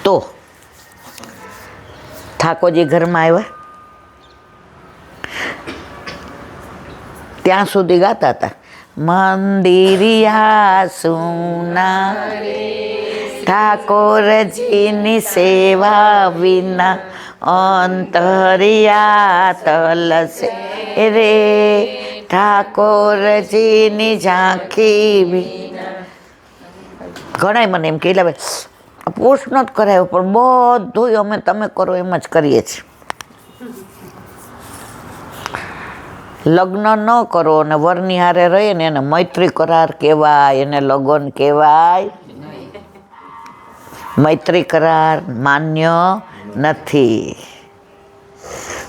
તો ઠાકોરજી ઘરમાં આવ્યા ત્યાં સુધી ગાતા હતા, મંદિરિયા સુના ઠાકોરજીની સેવા વિના અંતરિયા તલસે રે ઠાકોરજીની ઝાંખી વિના. ઘણાય મને એમ કે પોસ્ટ નથી કરાયો, પણ બધું અમે તમે કરો એમ જ કરીએ છીએ. લગ્ન ન કરો અને વરની હારે રહીએ ને એને મૈત્રી કરાર કહેવાય, એને લગ્ન કહેવાય. મૈત્રી કરાર માન્ય નથી.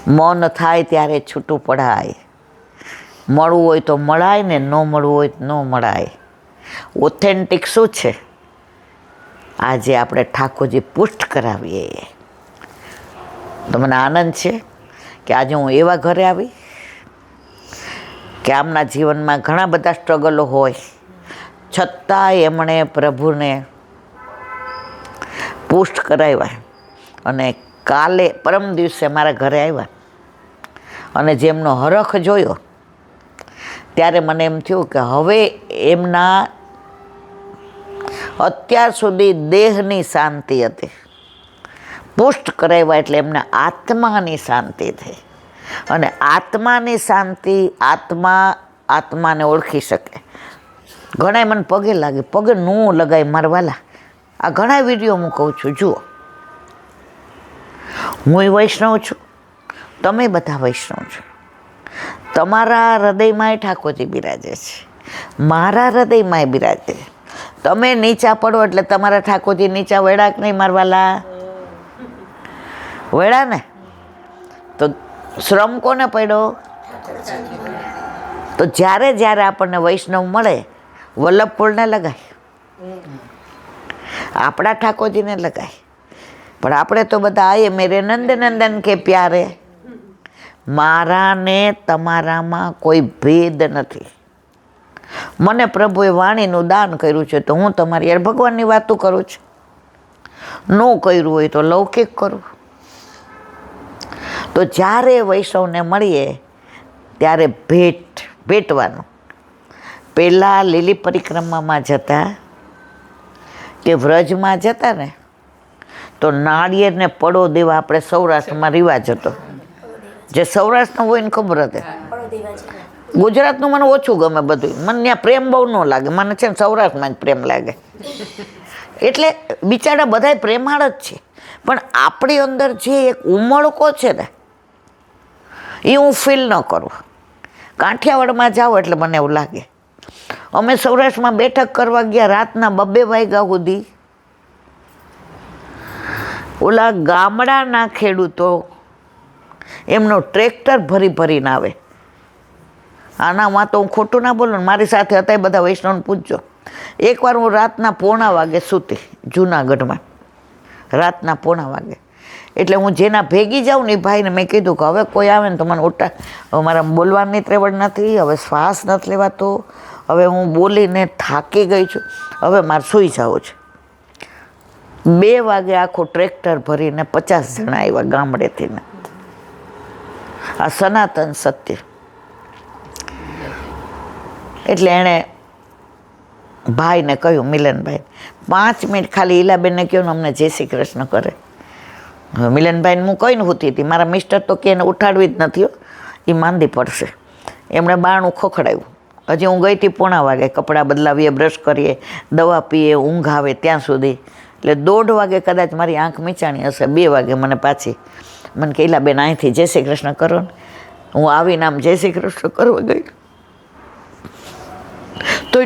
મન થાય ત્યારે છૂટું પડાય. મળવું હોય તો મળાય ને ન મળવું હોય તો ન મળાય. ઓથેન્ટિક શું છે? આજે આપણે ઠાકોરજી પુષ્ટ કરાવીએ. તો મને આનંદ છે કે આજે હું એવા ઘરે આવી કે આમના જીવનમાં ઘણા બધા સ્ટ્રગલો હોય છતાંય એમણે પ્રભુને પુષ્ટ કરાવ્યા. અને કાલે પરમ દિવસે મારા ઘરે આવ્યા અને જેમનો હરખ જોયો ત્યારે મને એમ થયું કે હવે એમના અત્યાર સુધી દેહની શાંતિ હતી, પુષ્ટ કરાવ્યા એટલે એમના આત્માની શાંતિ થઈ. અને આત્માની શાંતિ, આત્માને ઓળખી શકે. ઘણાય મને પગે લાગે, પગે ન લગાય મારવાલા. આ ઘણા વિડીયો હું કહું છું, જુઓ. હું વૈષ્ણવ છું, તમે બધા વૈષ્ણવ છો. તમારા હૃદયમાંય ઠાકોરજી બિરાજે છે, મારા હૃદયમાંય બિરાજે છે. તમે નીચા પડો એટલે તમારા ઠાકોરજી નીચા વેડા કે નહીં મારવાલા? વેડા ને. તો શ્રમ કોને પડ્યો? તો જ્યારે જ્યારે આપણને વૈષ્ણવ મળે વલ્લભપુરને લગાય, આપણા ઠાકોરજીને લગાય. પણ આપણે તો બધા આયે મેરે નંદનંદન કે પ્યારે. મારા ને તમારામાં કોઈ ભેદ નથી. મને પ્રભુએ વાણીનું દાન કર્યું છે તો હું તમારી યાર ભગવાનની વાતો કરું છું. ન કર્યું હોય તો લૌકિક કરું. તો જ્યારે વૈષ્ણવને મળીએ ત્યારે ભેટવાનું. પહેલાં લીલી પરિક્રમામાં જતા કે વ્રજમાં જતા ને તો નાળિયેરને પડો દેવા આપણે સૌરાષ્ટ્રમાં રિવાજ હતો. જે સૌરાષ્ટ્રનો હોય ને ખબર હતી. ગુજરાતનું મને ઓછું ગમે બધું. મને ત્યાં પ્રેમ બહુ ન લાગે. મને છે ને સૌરાષ્ટ્રમાં જ પ્રેમ લાગે. એટલે બિચારા બધાય પ્રેમાળ જ છે, પણ આપણી અંદર જે એક ઉમળકો છે ને એ હું ફીલ ન કરું. કાઠિયાવાડમાં જાઓ એટલે મને એવું લાગે. અમે સૌરાષ્ટ્રમાં બેઠક કરવા ગયા રાતના 2 વાગ્યા સુધી. ઓલા ગામડાના ખેડૂતો એમનો ટ્રેક્ટર ભરીને આવે. આનામાં તો હું ખોટું ના બોલું ને, મારી સાથે હતા એ બધા વૈષ્ણવને પૂછજો. એકવાર હું રાતના 1:45 વાગે સૂતી જૂનાગઢમાં, રાતના 1:45 વાગે. એટલે હું જેના ભેગી જાઉં ને એ ભાઈને મેં કીધું કે હવે કોઈ આવે ને તો મને ઉઠા, હવે મારા બોલવાની ત્રેવડ નથી, હવે શ્વાસ નથી લેવાતો, હવે હું બોલીને થાકી ગઈ છું, હવે મારે સૂઈ જવું છે. 2 વાગે આખું ટ્રેક્ટર ભરીને 50 જણા આવ્યા ગામડેથી ને. આ સનાતન સત્ય. એટલે એણે ભાઈને કહ્યું, મિલનભાઈ 5 મિનિટ ખાલી ઈલાબેનને કહ્યું ને અમને જય શ્રી કૃષ્ણ કરે. હવે મિલનભાઈને હું કહીને હોતી હતી, મારા મિસ્ટર તો કે એને ઉઠાડવી જ નથી, એ માંદી પડશે. એમણે બારણું ખોખડાવ્યું. હજી હું ગઈ હતી 1:45 વાગે, કપડાં બદલાવીએ, બ્રશ કરીએ, દવા પીએ, ઊંઘ આવે ત્યાં સુધી. એટલે 1:30 વાગે કદાચ મારી આંખ મીચાણી હશે. 2 વાગે મને પાછી મને કે ઈલાબેન અહીંથી જય શ્રી કૃષ્ણ કરો ને. હું આવીને આમ જય શ્રી કૃષ્ણ કરવા ગઈ તો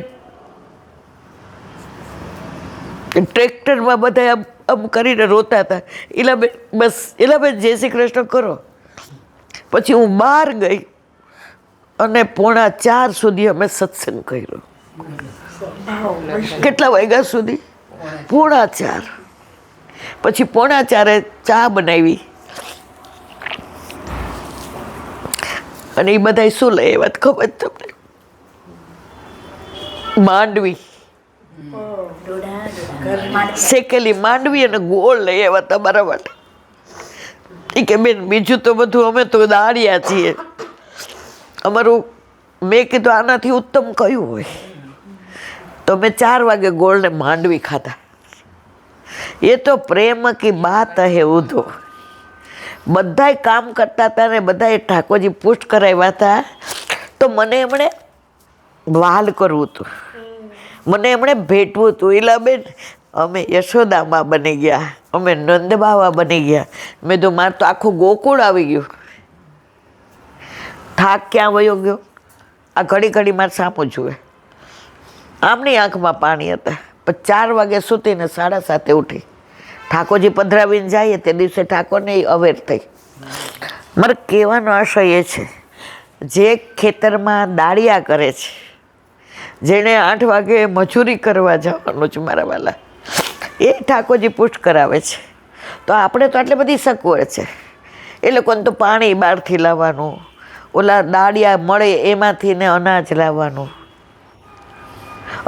ટ્રેક્ટરમાં બધા આમ કરીને રોતા હતા, ઈલાબેન બસ ઈલાબેન જય શ્રી કૃષ્ણ કરો. પછી હું બહાર ગઈ અને 3:45 સુધી અમે સત્સંગ કર્યો. કેટલા વાગ્યા સુધી? 3:45. પછી 3:45 ચા બનાવી અને એ બધા શું લઈ આવ્યા ખબર તમને? માંડવી. શેકેલી માંડવી અને ગોળ લઈ આવ્યા તમારા માટે. એ કે બેન બીજું તો બધું અમે તો દાળિયા છીએ, અમારું મેં કીધું આનાથી ઉત્તમ કયું હોય? તો મેં 4 વાગે ગોળને માંડવી ખાધા. એ તો પ્રેમ કી બાત હે ઉધો. બધાય કામ કરતા હતા ને બધાએ ઠાકોરજી પુષ્ટ કરાવ્યા હતા. તો મને એમણે વહાલ કરવું હતું, મને એમણે ભેટવું હતું. ઈલાબેન અમે યશોદામાં બની ગયા, અમે નંદબાવા બની ગયા. મેં તો મારે તો આખું ગોકુળ આવી ગયું. થાક ક્યાં વયો ગયો? આ ઘડી ઘડી મારે સામું જુએ. આમની આંખમાં પાણી હતા. પણ 4 વાગે સૂતીને 7:30 ઉઠી. ઠાકોરજી પધરાવીને જઈએ તે દિવસે ઠાકોરને અવેર થઈ. મારે કહેવાનો આશય એ છે, જે ખેતરમાં દાળિયા કરે છે, જેણે 8 વાગે મજૂરી કરવા જવાનું છે મારા વાલા, એ ઠાકોરજી પુષ્ટ કરાવે છે. તો આપણે તો આટલી બધી સગવડ છે. એ લોકોને તો પાણી બહારથી લાવવાનું, ઓલા દાળિયા મળે એમાંથી ને અનાજ લાવવાનું,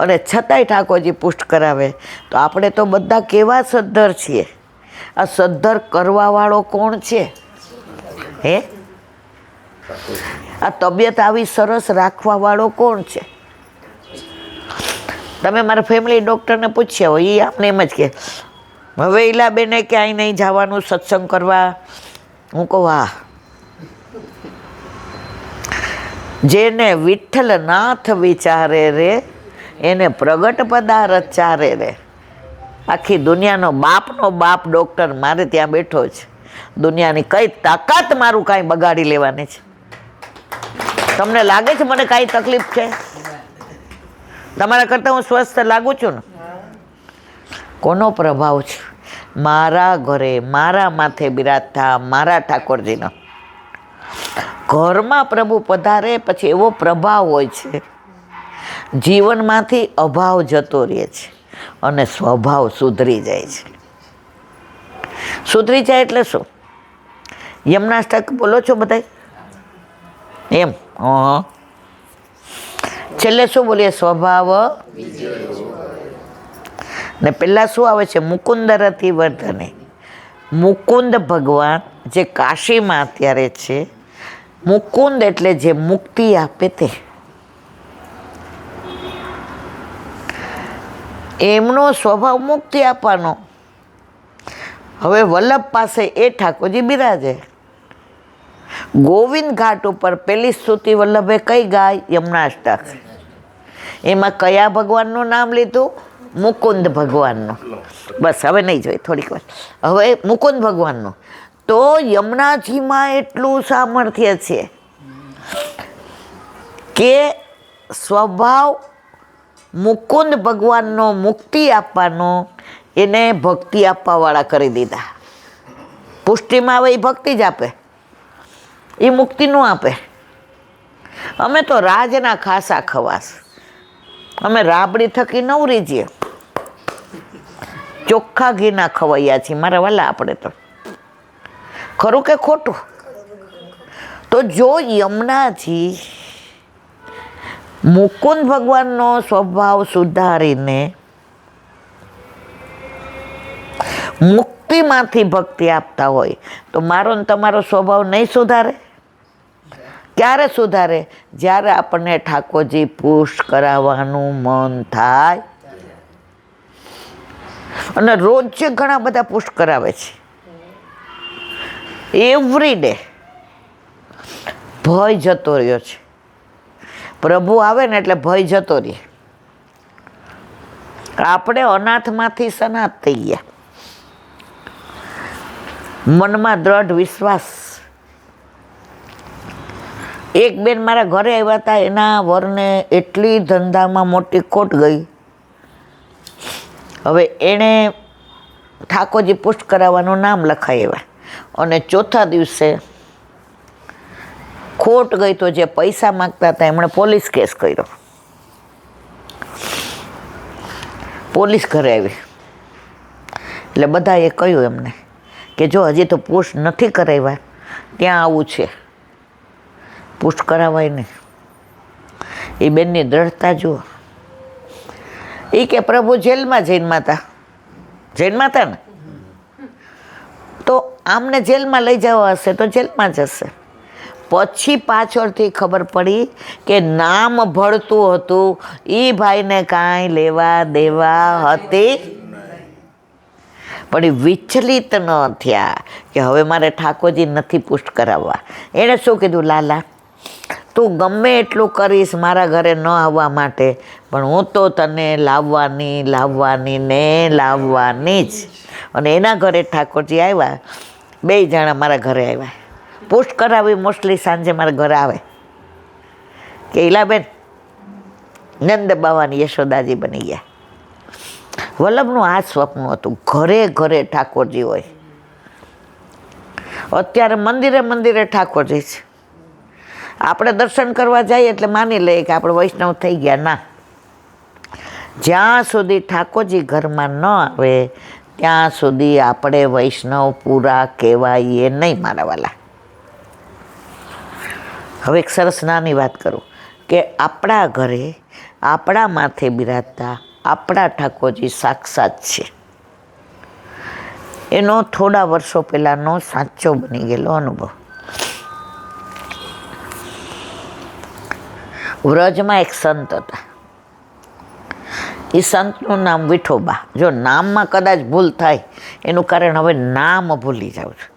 અને છતાંય ઠાકોરજી પુષ્ટ કરાવે. તો આપણે તો બધા કેવા સદ્ધર છીએ. આ સદ્ધર કરવાવાળો કોણ છે? હે, આ તબિયત આવી સરસ રાખવાવાળો કોણ છે? તમે મારા ફેમિલી ડૉક્ટરને પૂછ્યા હોય, એ આપણે એમ જ કહે હવે ઈલાબેને ક્યાંય નહીં જવાનું સત્સંગ કરવા. હું કહું હા, જેને વિઠ્ઠલનાથ વિચારે રે એને પ્રગટ પદાર્થ ચારે રે. આખી દુનિયાનો બાપનો બાપ ડૉક્ટર મારે ત્યાં બેઠો છે. દુનિયાની કઈ તાકાત મારું કાંઈ બગાડી લેવાની છે? તમને લાગે છે મને કાંઈ તકલીફ છે? તમારા કરતાં હું સ્વસ્થ લાગુ છું ને? કોનો પ્રભાવ છે? મારા ઘરે મારા માથે બિરાજતા મારા ઠાકોરજીનો. ઘરમાં પ્રભુ પધારે પછી એવો પ્રભાવ હોય છે, જીવનમાંથી અભાવ જતો રહે છે અને સ્વભાવ સુધરી જાય છે. સુધરી જાય એટલે શું? યમનાષ્ટક બોલો છો બધા એમ? છેલ્લે શું બોલીએ? સ્વભાવ. ને પહેલાં શું આવે છે? મુકુંદ રતિ વર્ધને. મુકુંદ ભગવાન જે કાશીમાં અત્યારે છે, મુકુંદ એટલે જે મુક્તિ આપે તે. એમનો સ્વભાવ મુક્તિ આપવાનો. હવે વલ્લભ પાસે એ ઠાકોરજી બિરાજે. ગોવિંદ ઘાટ ઉપર પહેલી સ્તુતિ વલ્લભે કઈ ગાય? યમનાષ્ટક. એમાં કયા ભગવાનનું નામ લીધું? મુકુંદ ભગવાનનું. બસ હવે નહીં જોઈએ, થોડીક વાર. હવે મુકુંદ ભગવાનનું. તો યમુનાજીમાં એટલું સામર્થ્ય છે કે સ્વભાવ મુકુંદ ભગવાનનો મુક્તિ આપવાનો, એને ભક્તિ આપવાવાળા કરી દીધા. પુષ્ટિમાં આવે એ ભક્તિ જ આપે, એ મુક્તિ નું આપે. અમે તો રાજના ખાસા ખવાસ, અમે રાબડી થકી નવરી છીએ, ચોખ્ખા ઘીના ખવૈયા છીએ મારા વાલા. આપણે તો ખરું કે ખોટું? તો જો યમુનાજી મુકુંદ ભગવાનનો સ્વભાવ સુધારીને મુક્તિમાંથી ભક્તિ આપતા હોય તો મારો ને તમારો સ્વભાવ નહીં સુધારે? ક્યારે સુધારે? જ્યારે આપણને ઠાકોરજી પુષ્ટ કરાવવાનું મન થાય. અને રોજ ઘણા બધા પુષ્ટ કરાવે છે, એવરી ડે. ભય જતો રહ્યો છે. પ્રભુ આવે ને એટલે ભય જતો રહે. આપણે અનાથમાંથી સનાથ થઈ ગયા. મનમાં દ્રઢ વિશ્વાસ. એક બેન મારા ઘરે આવ્યા હતા, એના વરને એટલી ધંધામાં મોટી ખોટ ગઈ. હવે એણે ઠાકોરજી પુષ્ટ કરાવવાનું નામ લખાઈ આવ્યા અને ચોથા દિવસે ખોટ ગઈ. તો જે પૈસા માગતા હતા એમણે પોલીસ કેસ કર્યો. પોલીસ ઘરે આવી એટલે બધાએ કહ્યું એમને કે જો હજી તો પુષ્ટ નથી કરાવ્યા, ત્યાં આવું છે, પુષ્ટ કરાવાય નહીં. એ બેનની દ્રઢતા જુઓ. એ કે પ્રભુ જેલમાં જૈનમાં હતા ને, તો આમને જેલમાં લઈ જવા હશે તો જેલમાં જશે. પછી પાછળથી ખબર પડી કે નામ ભળતું હતું, એ ભાઈને કાંઈ લેવા દેવા હતી પણ એ વિચલિત ન થયા કે હવે મારે ઠાકોરજી નથી પુષ્ટ કરાવવા. એણે શું કીધું, લાલા તું ગમે એટલું કરીશ મારા ઘરે ન આવવા માટે, પણ હું તો તને લાવવાની જ. અને એના ઘરે ઠાકોરજી આવ્યા, 2 જણા મારા ઘરે આવ્યા. પુષ્ટ કરાવી મોસ્ટલી સાંજે મારા ઘરે આવે કે ઈલાબેન નંદ બાવાની યશોદાજી બની ગયા. વલ્લભનું આ સ્વપ્ન હતું, ઘરે ઘરે ઠાકોરજી હોય. અત્યારે મંદિરે ઠાકોરજી છે. આપણે દર્શન કરવા જઈએ એટલે માની લઈએ કે આપણે વૈષ્ણવ થઈ ગયા. ના, જ્યાં સુધી ઠાકોરજી ઘરમાં ન આવે ત્યાં સુધી આપણે વૈષ્ણવ પૂરા કહેવાઈએ નહીં મારા વાલા. હવે એક સરસ નાની વાત કરું કે આપણા ઘરે આપણા માથે બિરાજતા આપણા ઠાકોરજી સાક્ષાત છે. એનો થોડા વર્ષો પહેલાંનો સાચો બની ગયેલો અનુભવ. વ્રજમાં એક સંત હતા. એ સંતનું નામ વિઠોબા. જો નામમાં કદાચ ભૂલ થાય એનું કારણ હવે નામ ભૂલી જાઉં છું.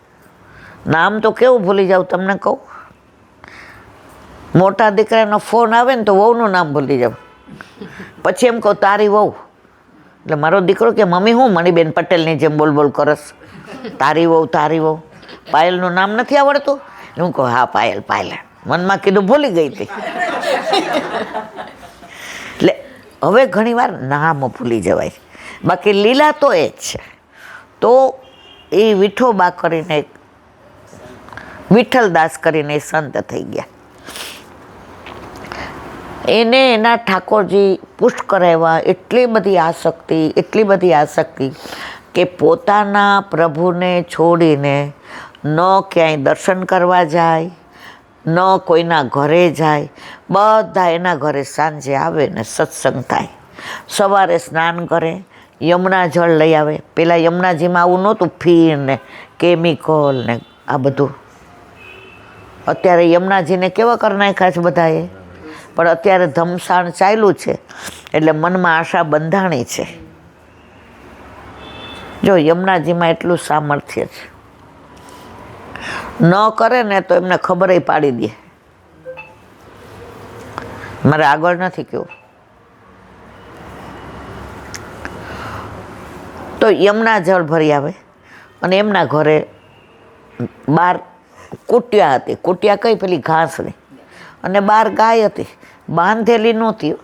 નામ તો કેવું ભૂલી જાઉં તમને કહું. મોટા દીકરાનો ફોન આવે ને તો વહુનું નામ ભૂલી જાઉં. પછી એમ કહું તારી વહુ, એટલે મારો દીકરો કે મમ્મી હું મણિબેન પટેલની જેમ બોલ કરસ, તારી વહુ. પાયલનું નામ નથી આવડતું? હું કહું હા પાયલ. મનમાં કીધું ભૂલી ગઈ હતી. એટલે હવે ઘણીવાર નામ ભૂલી જવાય. બાકી લીલા તો એ જ છે. તો એ વિઠોબા કરીને વિઠ્ઠલદાસ કરીને સંત થઈ ગયા. એને એના ઠાકોરજી પુષ્ટ કરાવ્યા. એટલી બધી આસક્તિ કે પોતાના પ્રભુને છોડીને ન ક્યાંય દર્શન કરવા જાય, ન કોઈના ઘરે જાય. બધા એના ઘરે સાંજે આવે ને સત્સંગ થાય. સવારે સ્નાન કરે, યમુના જળ લઈ આવે. પેલા યમુનાજીમાં આવું નહોતું, ફીર ને કેમિકલ ને આ બધું. અત્યારે યમુનાજીને કેવા કરી નાખ્યા છે બધાએ, પણ અત્યારે ધમસાણ ચાલ્યું છે એટલે મનમાં આશા બંધાણી છે. જો યમુનાજીમાં એટલું સામર્થ્ય છે, ન કરે ને તો એમને ખબર પાડી દે. મારે આગળ નથી કેવું. તો યમુના જળ ભરી આવે અને એમના ઘરે બહાર કુટિયા હતી. કુટિયા કઈ પેલી ઘાસની, અને બહાર ગાય હતી, બાંધેલી નહોતી.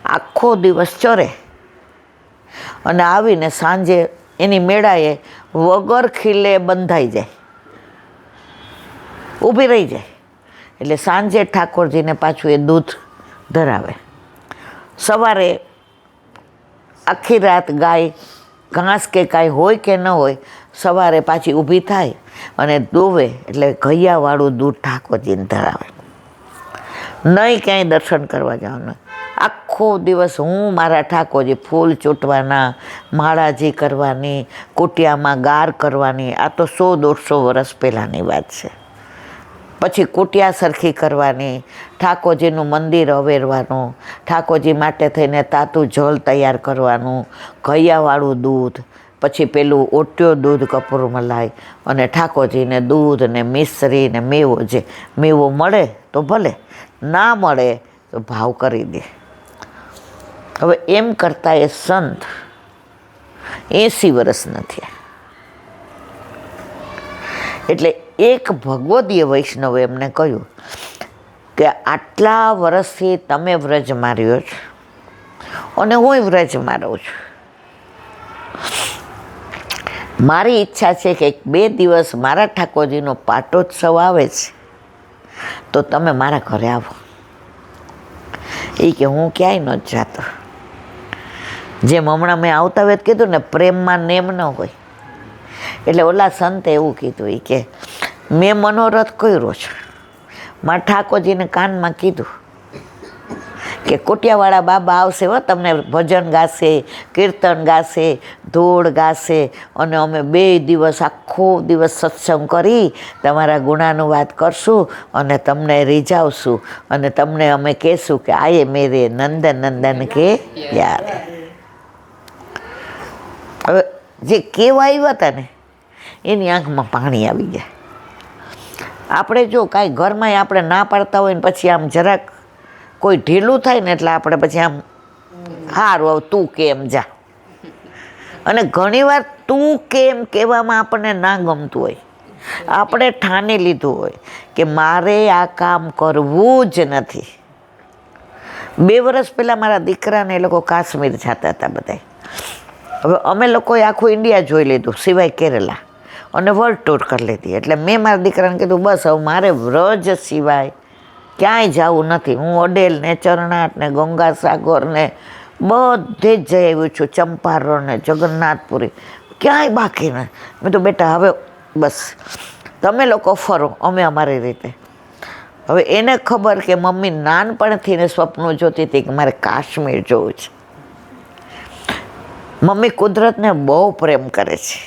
આખો દિવસ ચરે અને આવીને સાંજે એની મેળાએ વગર ખીલે બંધાઈ જાય, ઊભી રહી જાય. એટલે સાંજે ઠાકોરજીને પાછું એ દૂધ ધરાવે. સવારે આખી રાત ગાય ઘાસ કે કાંઈ હોય કે ન હોય, સવારે પાછી ઊભી થાય અને દોવે એટલે ઘૈયાવાળું દૂધ ઠાકોરજીને ધરાવે. નહીં ક્યાંય દર્શન કરવા જવાનું. આખો દિવસ હું મારા ઠાકોરજી ફૂલ ચૂંટવાના, માળાજી કરવાની, કુટિયામાં ગાર કરવાની. આ તો 100-150 વર્ષ પહેલાંની વાત છે. પછી કુટિયા સરખી કરવાની, ઠાકોરજીનું મંદિર અવેરવાનું, ઠાકોરજી માટે થઈને તાતું જળ તૈયાર કરવાનું, ઘૈયાવાળું દૂધ, પછી પેલું ઓટ્યો દૂધ કપૂર મલાઈ, અને ઠાકોરજીને દૂધ ને મિશ્રી ને મેવો. જે મેવો મળે તો ભલે, ના મળે તો ભાવ કરી દે. હવે એમ કરતા એ સંત 80 વર્ષના થયા. એટલે એક ભગવદીય વૈષ્ણવે એમને કહ્યું કે આટલા વર્ષથી તમે વ્રજમાં રહ્યો છો અને હું વ્રજમાં રહું છું. મારી ઈચ્છા છે કે 2 દિવસ મારા ઠાકોરજીનો પાટોત્સવ આવે છે તો તમે મારા ઘરે આવો. એ કે હું ક્યાંય ન જાતો. જેમ હમણાં મેં આવતા વેત કીધું ને, પ્રેમમાં નેમ ન હોય. એટલે ઓલા સંતે એવું કીધું, એ કે મેં મનોરથ કર્યો છે. મારા ઠાકોરજીને કાનમાં કીધું કે કોટિયાવાળા બાબા આવશે હો, તમને ભજન ગાશે, કીર્તન ગાશે, ધૂળ ગાશે, અને અમે 2 દિવસ આખો દિવસ સત્સંગ કરી તમારા ગુણાનુવાદ કરશું અને તમને રીઝાવશું અને તમને અમે કહેશું કે આયે મેરે નંદન નંદન કે યાર. હવે જે કેવા આવ્યા હતા ને એની આંખમાં પાણી આવી ગયા. આપણે જો કાંઈ ઘરમાં આપણે ના પાડતા હોય ને પછી આમ જરાક કોઈ ઢીલું થાય ને એટલે આપણે પછી આમ હારું હવે તું કેમ જા. અને ઘણીવાર તું કેમ કહેવામાં આપણને ના ગમતું હોય, આપણે ઠાની લીધું હોય કે મારે આ કામ કરવું જ નથી. 2 વર્ષ પહેલાં મારા દીકરાને એ લોકો કાશ્મીર જતા હતા બધા. હવે અમે લોકોએ આખું ઇન્ડિયા જોઈ લીધું સિવાય કેરલા, અને વર્લ્ડ ટૂર કરી લીધી. એટલે મેં મારા દીકરાને કીધું બસ હવે મારે વ્રજ સિવાય ક્યાંય જવું નથી. હું અડેલ ને ચરણાટ ને ગંગાસાગર ને બધે જ જઈ આવ્યું છું, ચંપારણ ને જગન્નાથપુરી, ક્યાંય બાકી નથી. મેં તો બેટા હવે બસ તમે લોકો ફરો, અમે અમારી રીતે. હવે એને ખબર કે મમ્મી નાનપણથી ને સ્વપ્નો જોતી હતી કે મારે કાશ્મીર જવું છે. મમ્મી કુદરતને બહુ પ્રેમ કરે છે.